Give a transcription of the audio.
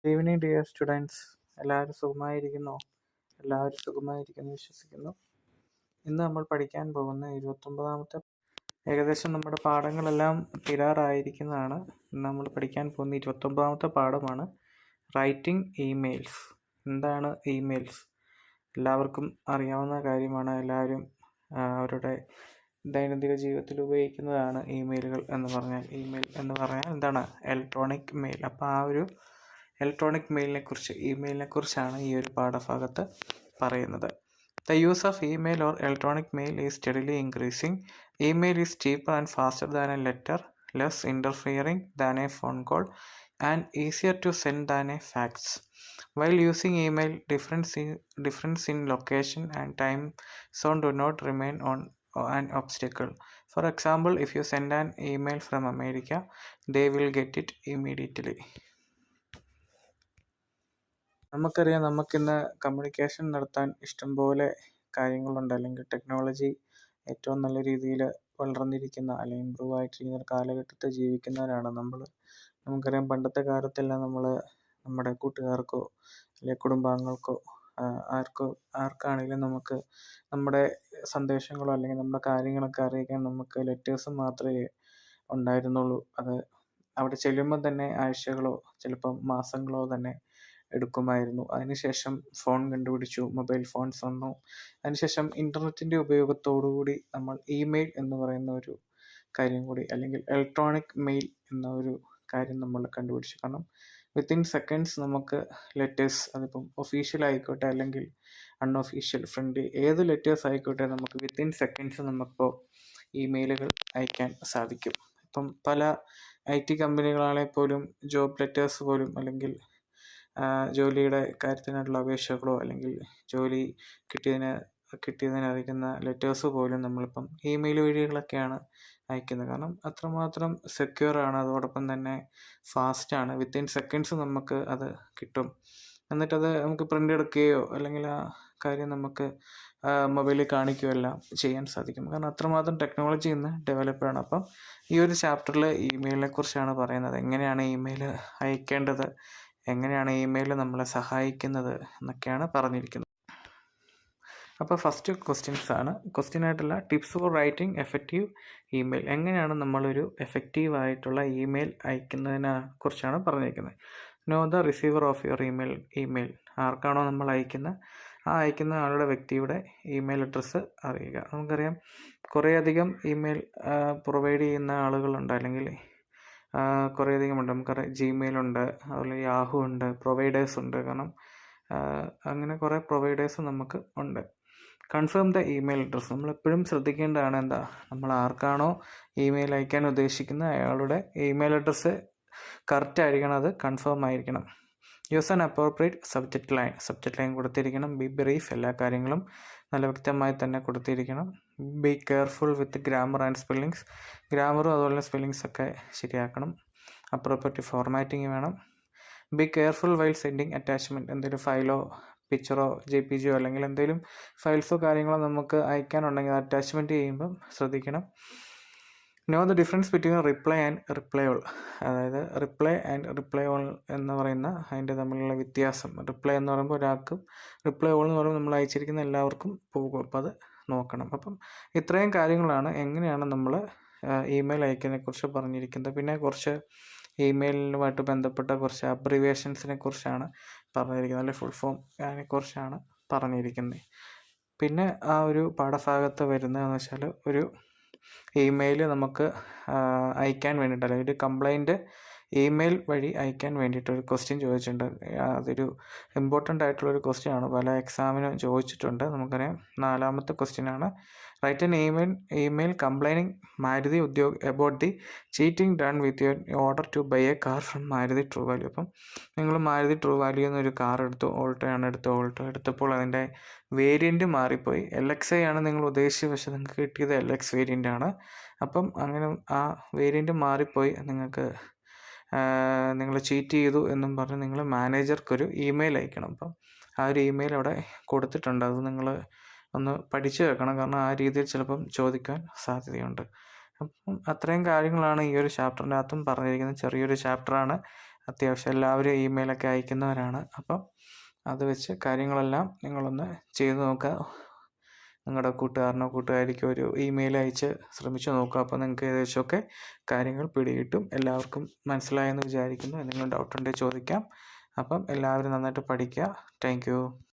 Good evening dear students. എല്ലാവരും സുഖമായിരിക്കുന്നു വിശ്വസിക്കുന്നു. ഇന്ന് നമ്മൾ പഠിക്കാൻ പോകുന്ന 29ാമത്തെ, ഏകദേശം നമ്മുടെ പാഠങ്ങളെല്ലാം തീരാറായിരിക്കുന്നതാണ്. ഇന്ന് നമ്മൾ പഠിക്കാൻ പോകുന്ന 29ാമത്തെ പാഠമാണ് റൈറ്റിംഗ് ഇമെയിൽസ്. എന്താണ് ഇമെയിൽസ്? എല്ലാവർക്കും അറിയാവുന്ന കാര്യമാണ്. എല്ലാവരും അവരുടെ ദൈനംദിന ജീവിതത്തിൽ ഉപയോഗിക്കുന്നതാണ് ഇമെയിലുകൾ എന്ന് പറഞ്ഞാൽ. ഇമെയിൽ എന്ന് പറഞ്ഞാൽ എന്താണ്? Electronic mail. അപ്പോൾ ആ ഒരു ഇലക്ട്രോണിക് ഇമെയിലിനെ കുറിച്ചാണ് ഈ ഒരു പാഠഭാഗത്ത് പറയുന്നത്. The use of email or electronic mail is steadily increasing. Email is cheaper and faster than a letter, less interfering than a phone call, and easier to send than a fax. While using email, difference in location and time zone do not remain an obstacle. For example, if you send an email from America, they will get it immediately. നമുക്കറിയാം, നമുക്കിന്ന് communication നടത്താൻ ഇഷ്ടംപോലെ കാര്യങ്ങളുണ്ട്. അല്ലെങ്കിൽ technology ഏറ്റവും നല്ല രീതിയിൽ വളർന്നിരിക്കുന്ന അല്ലെങ്കിൽ ഇമ്പ്രൂവ് ആയിട്ടിരിക്കുന്ന ഒരു കാലഘട്ടത്തിൽ ജീവിക്കുന്നവരാണ് നമ്മൾ. നമുക്കറിയാം, പണ്ടത്തെ കാലത്തെല്ലാം നമ്മൾ നമ്മുടെ കൂട്ടുകാർക്കോ അല്ലെങ്കിൽ കുടുംബാംഗങ്ങൾക്കോ ആർക്കാണെങ്കിലും നമുക്ക് നമ്മുടെ സന്ദേശങ്ങളോ അല്ലെങ്കിൽ നമ്മുടെ കാര്യങ്ങളൊക്കെ അറിയിക്കാൻ നമുക്ക് ലെറ്റേഴ്സ് മാത്രമേ ഉണ്ടായിരുന്നുള്ളൂ. അത് അവിടെ ചെല്ലുമ്പോൾ തന്നെ ആഴ്ചകളോ ചിലപ്പം മാസങ്ങളോ തന്നെ എടുക്കുമായിരുന്നു. അതിനുശേഷം ഫോൺ കണ്ടുപിടിച്ചു, മൊബൈൽ ഫോൺസ് വന്നു. അതിനുശേഷം ഇൻ്റർനെറ്റിൻ്റെ ഉപയോഗത്തോടുകൂടി നമ്മൾ ഇമെയിൽ എന്ന് പറയുന്ന ഒരു കാര്യം കൂടി, അല്ലെങ്കിൽ ഇലക്ട്രോണിക് മെയിൽ എന്ന ഒരു കാര്യം നമ്മൾ കണ്ടുപിടിച്ചു. കാരണം വിത്തിൻ സെക്കൻഡ്സ് നമുക്ക് ലെറ്റേഴ്സ്, അതിപ്പം ഒഫീഷ്യൽ ആയിക്കോട്ടെ അല്ലെങ്കിൽ അൺഒഫീഷ്യൽ, ഫ്രണ്ട്ലി, ഏത് ലെറ്റേഴ്സ് ആയിക്കോട്ടെ, നമുക്ക് വിത്തിൻ സെക്കൻഡ്സ് നമുക്കിപ്പോൾ ഇമെയിലുകൾ അയക്കാൻ സാധിക്കും. ഇപ്പം പല IT കമ്പനികളാണെങ്കിൽ പോലും ജോബ് ലെറ്റേഴ്സ് പോലും, അല്ലെങ്കിൽ ജോലിയുടെ കാര്യത്തിനായിട്ടുള്ള അപേക്ഷകളോ അല്ലെങ്കിൽ ജോലി കിട്ടിയതിന് അറിയിക്കുന്ന ലെറ്റേഴ്സ് പോലും നമ്മളിപ്പം ഇമെയിൽ വഴികളൊക്കെയാണ് അയക്കുന്നത്. കാരണം അത്രമാത്രം സെക്യൂറാണ്, അതോടൊപ്പം തന്നെ ഫാസ്റ്റാണ്. വിത്തിൻ സെക്കൻഡ്സ് നമുക്ക് അത് കിട്ടും. എന്നിട്ടത് നമുക്ക് പ്രിൻ്റ് എടുക്കുകയോ അല്ലെങ്കിൽ ആ കാര്യം നമുക്ക് മൊബൈലിൽ കാണിക്കുകയോ എല്ലാം ചെയ്യാൻ സാധിക്കും. കാരണം അത്രമാത്രം ടെക്നോളജി ഇന്ന് ഡെവലപ്പാണ്. അപ്പം ഈ ഒരു ചാപ്റ്ററിൽ ഇമെയിലിനെ കുറിച്ചാണ് പറയുന്നത്. എങ്ങനെയാണ് ഇമെയിൽ അയക്കേണ്ടത്, എങ്ങനെയാണ് ഇമെയിൽ നമ്മളെ സഹായിക്കുന്നത് എന്നൊക്കെയാണ് പറഞ്ഞിരിക്കുന്നത്. അപ്പോൾ ഫസ്റ്റ് ക്വസ്റ്റ്യനായിട്ടുള്ള tips for writing effective email. എങ്ങനെയാണ് നമ്മളൊരു എഫക്റ്റീവായിട്ടുള്ള ഇമെയിൽ അയക്കുന്നതിനെ കുറിച്ചാണ് പറഞ്ഞിരിക്കുന്നത്. Know the receiver of your email. ആർക്കാണോ നമ്മൾ അയക്കുന്ന ആളുടെ വ്യക്തിയുടെ ഇമെയിൽ അഡ്രസ്സ് അറിയുക. നമുക്കറിയാം, കുറേയധികം ഇമെയിൽ പ്രൊവൈഡ് ചെയ്യുന്ന ആളുകളുണ്ട്, അല്ലെങ്കിൽ കുറേയധികം ഉണ്ട്. നമുക്കറിയാം, ജിമെയിലുണ്ട്, അതുപോലെ യാഹു ഉണ്ട്, പ്രൊവൈഡേഴ്സ് ഉണ്ട്. കാരണം അങ്ങനെ കുറേ പ്രൊവൈഡേഴ്സ് നമുക്ക് ഉണ്ട്. Confirm the email address. നമ്മളെപ്പോഴും ശ്രദ്ധിക്കേണ്ടതാണ് നമ്മൾ ആർക്കാണോ ഇമെയിൽ അയക്കാൻ ഉദ്ദേശിക്കുന്നത് അയാളുടെ ഇമെയിൽ അഡ്രസ്സ് കറക്റ്റ് ആയിരിക്കണം, അത് കൺഫേം ആയിരിക്കണം. Use an appropriate subject line കൊടുത്തിരിക്കണം. Be brief. എല്ലാ കാര്യങ്ങളും നല്ല വ്യക്തമായി തന്നെ കൊടുത്തിരിക്കണം. Be careful with grammar and spellings. ഗ്രാമറും അതുപോലെ സ്പെല്ലിങ്സൊക്കെ ശരിയാക്കണം. അപ്രോപ്രിയേറ്റ് ഫോർമാറ്റിംഗ് വേണം. Be careful while sending attachment. എന്തെങ്കിലും ഫയലോ പിക്ചറോ JPG അല്ലെങ്കിൽ എന്തെങ്കിലും ഫയൽസോ കാര്യങ്ങളോ നമുക്ക് അയക്കാനുണ്ടെങ്കിൽ അറ്റാച്ച്മെൻറ്റ് ചെയ്യുമ്പം ശ്രദ്ധിക്കണം. Know the difference between reply and reply all. അതായത് റിപ്ലൈ ആൻഡ് റിപ്ലൈ ഓൾ എന്ന് പറയുന്ന അതിൻ്റെ തമ്മിലുള്ള വ്യത്യാസം. റിപ്ലൈ എന്ന് പറയുമ്പോൾ ഒരാൾക്കും, റിപ്ലൈ ഓൾ എന്ന് പറയുമ്പോൾ നമ്മൾ അയച്ചിരിക്കുന്ന എല്ലാവർക്കും പോകും. അപ്പോൾ അത് നോക്കണം. അപ്പം ഇത്രയും കാര്യങ്ങളാണ് എങ്ങനെയാണ് നമ്മൾ ഇമെയിൽ അയക്കുന്നതിനെക്കുറിച്ച് പറഞ്ഞിരിക്കുന്നത്. പിന്നെ കുറച്ച് ഇമെയിലുമായിട്ട് ബന്ധപ്പെട്ട കുറച്ച് അബ്രിവേഷൻസിനെ കുറിച്ചാണ് പറഞ്ഞിരിക്കുന്നത്, അല്ലെങ്കിൽ ഫുൾ ഫോം അതിനെക്കുറിച്ചാണ് പറഞ്ഞിരിക്കുന്നത്. പിന്നെ ആ ഒരു പാഠഭാഗത്ത് വരുന്നതെന്ന് വെച്ചാൽ, ഒരു ഇമെയിൽ നമുക്ക് അയക്കാൻ വേണ്ടിയിട്ട്, അല്ലെങ്കിൽ ഒരു കംപ്ലൈൻറ്റ് ഇമെയിൽ വഴി അയക്കാൻ വേണ്ടിയിട്ട് ഒരു ക്വസ്റ്റ്യൻ ചോദിച്ചിട്ടുണ്ട്. അതൊരു ഇമ്പോർട്ടൻ്റ് ആയിട്ടുള്ളൊരു ക്വസ്റ്റ്യൻ ആണ്, പല എക്സാമിനും ചോദിച്ചിട്ടുണ്ട്. നമുക്കറിയാം, 4ാമത്തെ ക്വസ്റ്റ്യനാണ്. Write an email complaining Maruti Udyog about the cheating done with your order to buy a car from Maruti true value. അപ്പം നിങ്ങൾ മാരുതി ട്രൂ വാല്യൂ എന്നൊരു കാർ എടുത്തു, ഓൾട്ടോ എടുത്തപ്പോൾ അതിൻ്റെ വേരിയൻറ്റ് മാറിപ്പോയി. LXi ആണ് നിങ്ങൾ ഉദ്ദേശിച്ചത്, പക്ഷേ നിങ്ങൾക്ക് കിട്ടിയത് LX വേരിയൻ്റ് ആണ്. അപ്പം അങ്ങനെ ആ വേരിയൻറ്റ് മാറിപ്പോയി, നിങ്ങൾ ചീറ്റ് ചെയ്തു എന്നും പറഞ്ഞ് നിങ്ങൾ മാനേജർക്കൊരു ഇമെയിൽ അയക്കണം. അപ്പം ആ ഒരു ഇമെയിൽ അവിടെ കൊടുത്തിട്ടുണ്ട്, അത് നിങ്ങൾ ഒന്ന് പഠിച്ചു വെക്കണം. കാരണം ആ രീതിയിൽ ചിലപ്പം ചോദിക്കാൻ സാധ്യതയുണ്ട്. അപ്പം അത്രയും കാര്യങ്ങളാണ് ഈ ഒരു ചാപ്റ്ററിൻ്റെ അകത്തും പറഞ്ഞിരിക്കുന്നത്. ചെറിയൊരു ചാപ്റ്ററാണ്. അത്യാവശ്യം എല്ലാവരും ഇമെയിലൊക്കെ അയക്കുന്നവരാണ്. അപ്പം അത് വെച്ച് കാര്യങ്ങളെല്ലാം നിങ്ങളൊന്ന് ചെയ്ത് നോക്കുക. നിങ്ങളുടെ കൂട്ടുകാരനോ കൂട്ടുകാരിക്കോ ഒരു ഇമെയിൽ അയച്ച് ശ്രമിച്ചു നോക്കുക. അപ്പോൾ നിങ്ങൾക്ക് ഏകദേശമൊക്കെ കാര്യങ്ങൾ പിടികിട്ടും. എല്ലാവർക്കും മനസ്സിലായെന്ന് വിചാരിക്കുന്നു. എന്തെങ്കിലും ഡൗട്ട് ഉണ്ടെങ്കിൽ ചോദിക്കാം. അപ്പം എല്ലാവരും നന്നായിട്ട് പഠിക്കുക. Thank you.